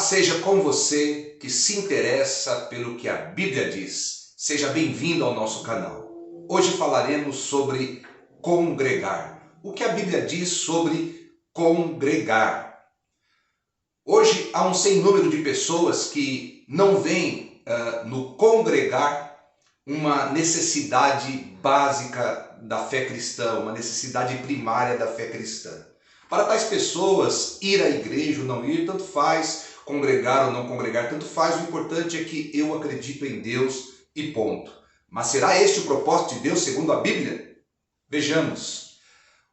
seja com você que se interessa pelo que a Bíblia diz. Seja bem-vindo ao nosso canal. Hoje falaremos sobre congregar. O que a Bíblia diz sobre congregar? Hoje há um sem número de pessoas que não veem no congregar uma necessidade básica da fé cristã, uma necessidade primária da fé cristã. Para tais pessoas, ir à igreja ou não ir, tanto faz, congregar ou não congregar, tanto faz, o importante é que eu acredito em Deus e ponto. Mas será este o propósito de Deus segundo a Bíblia? Vejamos.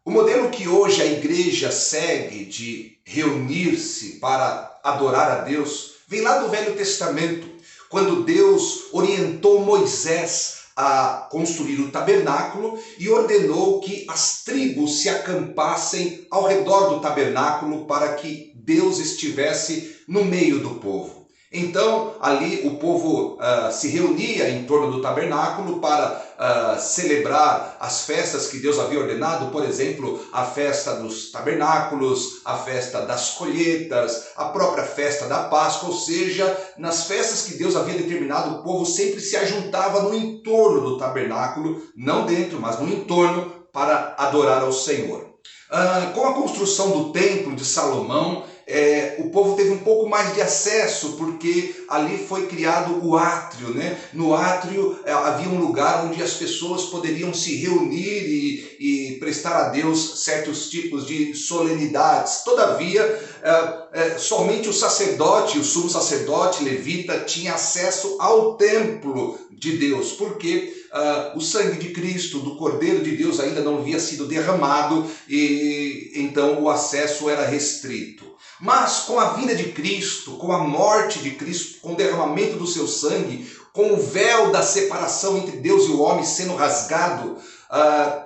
O modelo que hoje a igreja segue de reunir-se para adorar a Deus vem lá do Velho Testamento, quando Deus orientou Moisés a construir o tabernáculo e ordenou que as tribos se acampassem ao redor do tabernáculo para que Deus estivesse no meio do povo. Então, ali o povo se reunia em torno do tabernáculo para celebrar as festas que Deus havia ordenado, por exemplo, a festa dos tabernáculos, a festa das colheitas, a própria festa da Páscoa, ou seja, nas festas que Deus havia determinado, o povo sempre se ajuntava no entorno do tabernáculo, não dentro, mas no entorno, para adorar ao Senhor. Com a construção do templo de Salomão, o povo teve um pouco mais de acesso, porque ali foi criado o átrio, né? No átrio havia um lugar onde as pessoas poderiam se reunir e prestar a Deus certos tipos de solenidades. Todavia, somente o sacerdote, o sumo sacerdote levita, tinha acesso ao templo de Deus, porque o sangue de Cristo, do Cordeiro de Deus, ainda não havia sido derramado e então o acesso era restrito. Mas com a vinda de Cristo, com a morte de Cristo, com o derramamento do seu sangue, com o véu da separação entre Deus e o homem sendo rasgado,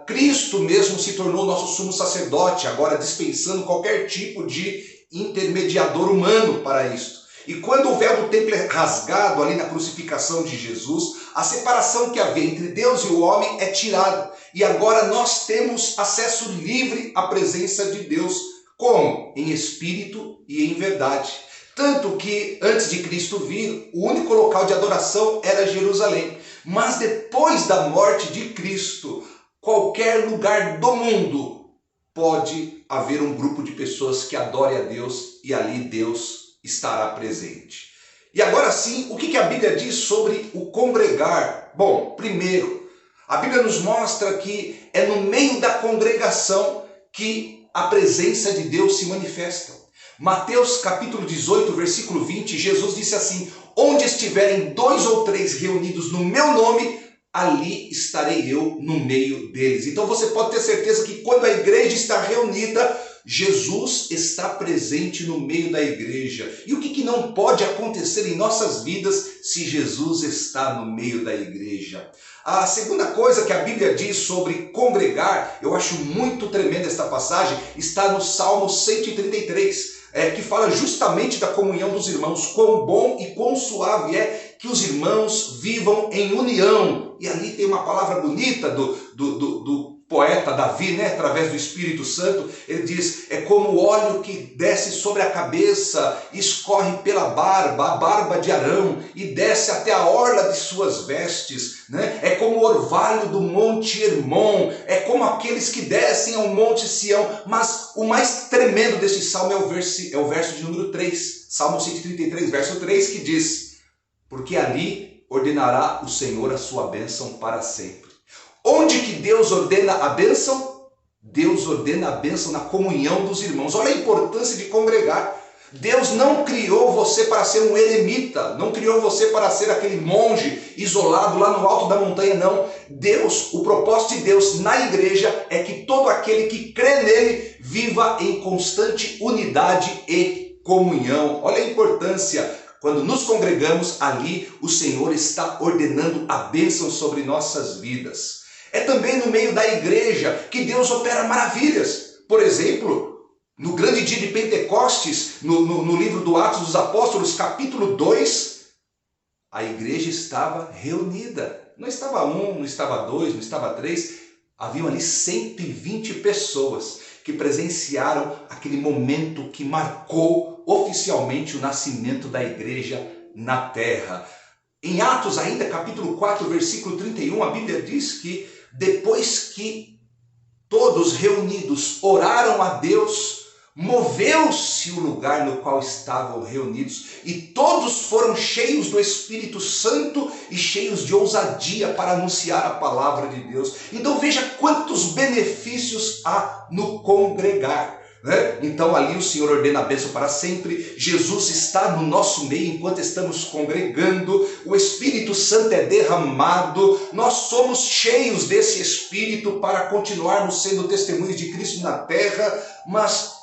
Cristo mesmo se tornou nosso sumo sacerdote, agora dispensando qualquer tipo de intermediador humano para isto. E quando o véu do templo é rasgado ali na crucificação de Jesus, a separação que havia entre Deus e o homem é tirada. E agora nós temos acesso livre à presença de Deus. Como? Em espírito e em verdade. Tanto que antes de Cristo vir, o único local de adoração era Jerusalém. Mas depois da morte de Cristo, qualquer lugar do mundo pode haver um grupo de pessoas que adore a Deus e ali Deus estará presente. E agora sim, o que a Bíblia diz sobre o congregar? Bom, primeiro, a Bíblia nos mostra que é no meio da congregação que a presença de Deus se manifesta. Mateus capítulo 18, versículo 20, Jesus disse assim: onde estiverem 2 ou 3 reunidos no meu nome, ali estarei eu no meio deles. Então você pode ter certeza que quando a igreja está reunida, Jesus está presente no meio da igreja. E o que não pode acontecer em nossas vidas se Jesus está no meio da igreja? A segunda coisa que a Bíblia diz sobre congregar, eu acho muito tremenda esta passagem, está no Salmo 133, que fala justamente da comunhão dos irmãos. Quão bom e quão suave é que os irmãos vivam em união. E ali tem uma palavra bonita do poeta Davi, né? Através do Espírito Santo, ele diz, é como o óleo que desce sobre a cabeça, escorre pela barba, a barba de Arão, e desce até a orla de suas vestes, né? É como o orvalho do monte Hermon, é como aqueles que descem ao monte Sião. Mas o mais tremendo desse salmo é o verso de número 3, Salmo 133, verso 3, que diz, porque ali ordenará o Senhor a sua bênção para sempre. Onde que Deus ordena a bênção? Deus ordena a bênção na comunhão dos irmãos. Olha a importância de congregar. Deus não criou você para ser um eremita, não criou você para ser aquele monge isolado lá no alto da montanha, não. Deus, o propósito de Deus na igreja é que todo aquele que crê nele viva em constante unidade e comunhão. Olha a importância. Quando nos congregamos, ali o Senhor está ordenando a bênção sobre nossas vidas. É também no meio da igreja que Deus opera maravilhas. Por exemplo, no grande dia de Pentecostes, no livro do Atos dos Apóstolos, capítulo 2, a igreja estava reunida. Não estava 1, não estava 2, não estava 3, haviam ali 120 pessoas. que presenciaram aquele momento que marcou oficialmente o nascimento da igreja na terra. Em Atos ainda, capítulo 4, versículo 31, a Bíblia diz que depois que todos reunidos oraram a Deus, moveu-se o lugar no qual estavam reunidos e todos foram cheios do Espírito Santo e cheios de ousadia para anunciar a palavra de Deus. Então veja quantos benefícios há no congregar, né? Então ali o Senhor ordena a bênção para sempre, Jesus está no nosso meio enquanto estamos congregando, o Espírito Santo é derramado, nós somos cheios desse Espírito para continuarmos sendo testemunhos de Cristo na terra. Mas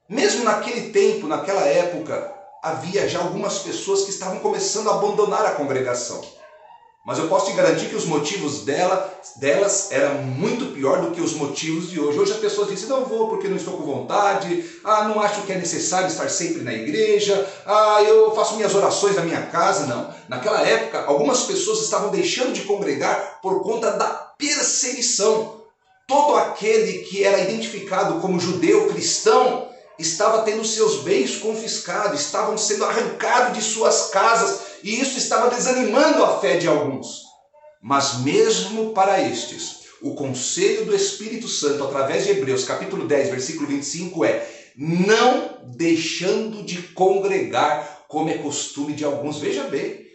mesmo naquele tempo, naquela época, havia já algumas pessoas que estavam começando a abandonar a congregação. Mas eu posso te garantir que os motivos delas eram muito pior do que os motivos de hoje. Hoje as pessoas dizem, não vou porque não estou com vontade, não acho que é necessário estar sempre na igreja, eu faço minhas orações na minha casa. Não. Naquela época, algumas pessoas estavam deixando de congregar por conta da perseguição. Todo aquele que era identificado como judeu cristão estava tendo seus bens confiscados, estavam sendo arrancados de suas casas, e isso estava desanimando a fé de alguns. Mas mesmo para estes, o conselho do Espírito Santo, através de Hebreus, capítulo 10, versículo 25, não deixando de congregar, como é costume de alguns. Veja bem,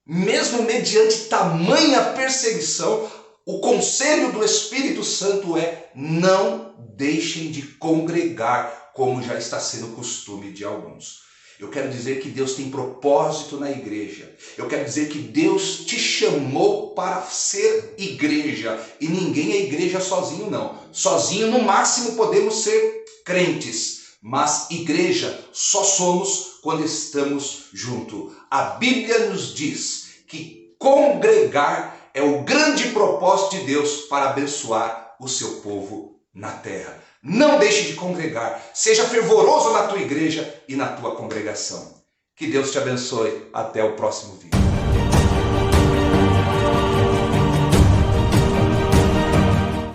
mesmo mediante tamanha perseguição, o conselho do Espírito Santo não deixem de congregar, como já está sendo costume de alguns. Eu quero dizer que Deus tem propósito na igreja. Eu quero dizer que Deus te chamou para ser igreja. E ninguém é igreja sozinho, não. Sozinho, no máximo, podemos ser crentes. Mas igreja só somos quando estamos juntos. A Bíblia nos diz que congregar é o grande propósito de Deus para abençoar o seu povo na terra. Não deixe de congregar, seja fervoroso na tua igreja e na tua congregação. Que Deus te abençoe. Até o próximo vídeo.